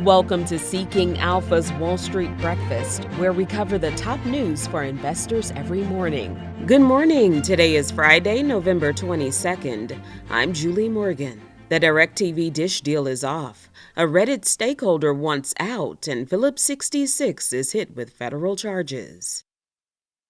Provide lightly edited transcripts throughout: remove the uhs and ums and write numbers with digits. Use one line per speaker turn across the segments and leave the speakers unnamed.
Welcome to Seeking Alpha's Wall Street Breakfast, where we cover the top news for investors every morning. Good morning. Today is Friday, November 22nd. I'm Julie Morgan. The DirecTV Dish deal is off. A Reddit stakeholder wants out, and Phillips 66 is hit with federal charges.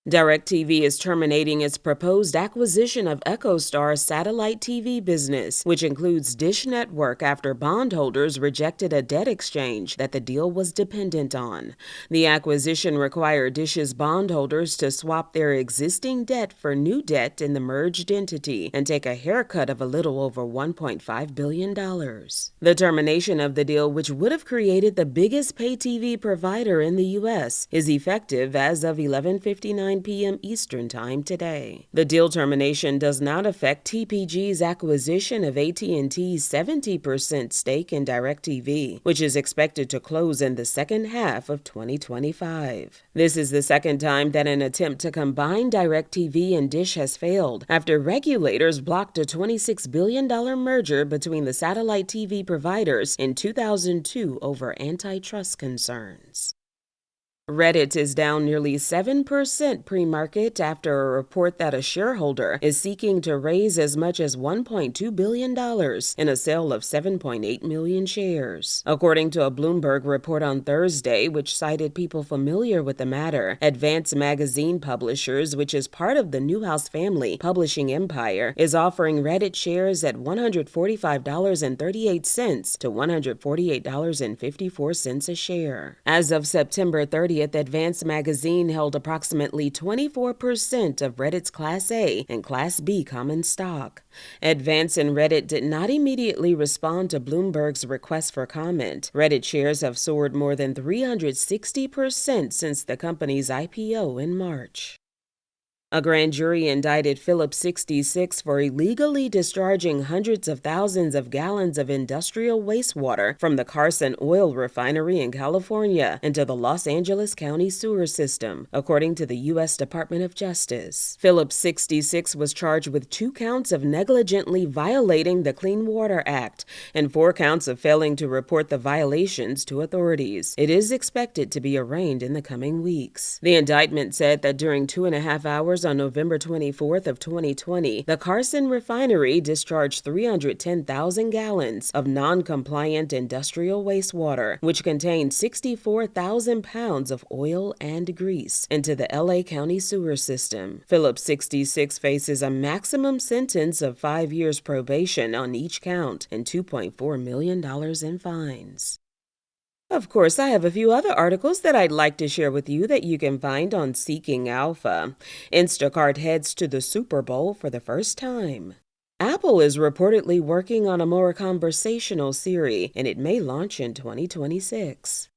DirecTV is terminating its proposed acquisition of EchoStar's satellite TV business, which includes Dish Network, after bondholders rejected a debt exchange that the deal was dependent on. The acquisition required Dish's bondholders to swap their existing debt for new debt in the merged entity and take a haircut of a little over $1.5 billion. The termination of the deal, which would have created the biggest pay TV provider in the U.S., is effective as of 11:59 p.m. Eastern Time today. The deal termination does not affect TPG's acquisition of AT&T's 70% stake in DirecTV, which is expected to close in the second half of 2025. This is the second time that an attempt to combine DirecTV and Dish has failed, after regulators blocked a $26 billion merger between the satellite TV providers in 2002 over antitrust concerns. Reddit is down nearly 7% pre-market after a report that a shareholder is seeking to raise as much as $1.2 billion in a sale of 7.8 million shares. According to a Bloomberg report on Thursday, which cited people familiar with the matter, Advance Magazine Publishers, which is part of the Newhouse family publishing empire, is offering Reddit shares at $145.38 to $148.54 a share. As of September 30th, Advance Magazine held approximately 24% of Reddit's Class A and Class B common stock. Advance and Reddit did not immediately respond to Bloomberg's request for comment. Reddit shares have soared more than 360% since the company's IPO in March. A grand jury indicted Phillips 66 for illegally discharging hundreds of thousands of gallons of industrial wastewater from the Carson oil refinery in California into the Los Angeles County sewer system, according to the U.S. Department of Justice. Phillips 66 was charged with 2 counts of negligently violating the Clean Water Act and 4 counts of failing to report the violations to authorities. It is expected to be arraigned in the coming weeks. The indictment said that during 2.5 hours on November 24th of 2020, the Carson refinery discharged 310,000 gallons of non-compliant industrial wastewater, which contained 64,000 pounds of oil and grease, into the LA County sewer system. Phillips 66 faces a maximum sentence of 5 years probation on each count and $2.4 million in fines. Of course, I have a few other articles that I'd like to share with you that you can find on Seeking Alpha. Instacart heads to the Super Bowl for the first time. Apple is reportedly working on a more conversational Siri, and it may launch in 2026.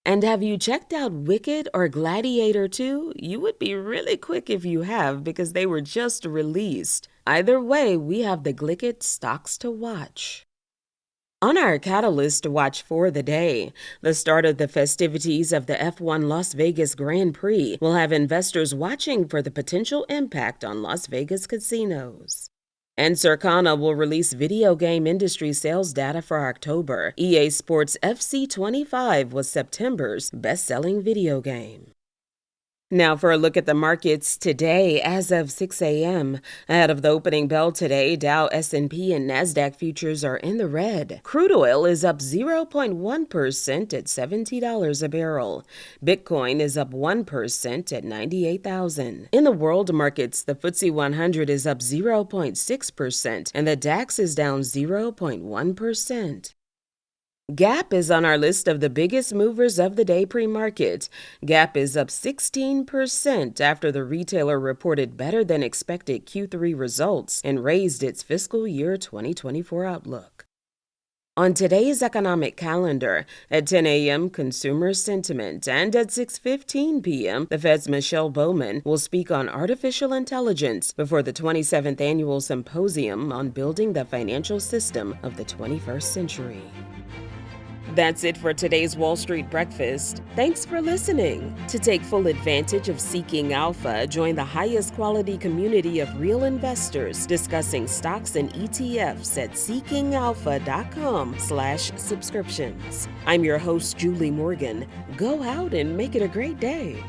And have you checked out Wicked or Gladiator 2? You would be really quick if you have, because they were just released. Either way, we have the Glicket stocks to watch. On our catalyst to watch for the day, the start of the festivities of the F1 Las Vegas Grand Prix will have investors watching for the potential impact on Las Vegas casinos. And Circana will release video game industry sales data for October. EA Sports FC 25 was September's best-selling video game. Now for a look at the markets today as of 6 a.m. Ahead of the opening bell today, Dow, S&P, and NASDAQ futures are in the red. Crude oil is up 0.1% at $70 a barrel. Bitcoin is up 1% at $98,000. In the world markets, the FTSE 100 is up 0.6% and the DAX is down 0.1%. Gap is on our list of the biggest movers of the day pre-market. Gap is up 16% after the retailer reported better than expected Q3 results and raised its fiscal year 2024 outlook. On today's economic calendar, at 10 a.m., consumer sentiment, and at 6:15 p.m., the Fed's Michelle Bowman will speak on artificial intelligence before the 27th Annual Symposium on Building the Financial System of the 21st Century. That's it for today's Wall Street Breakfast. Thanks for listening. To take full advantage of Seeking Alpha, join the highest quality community of real investors discussing stocks and ETFs at seekingalpha.com/subscriptions. I'm your host, Julie Morgan. Go out and make it a great day.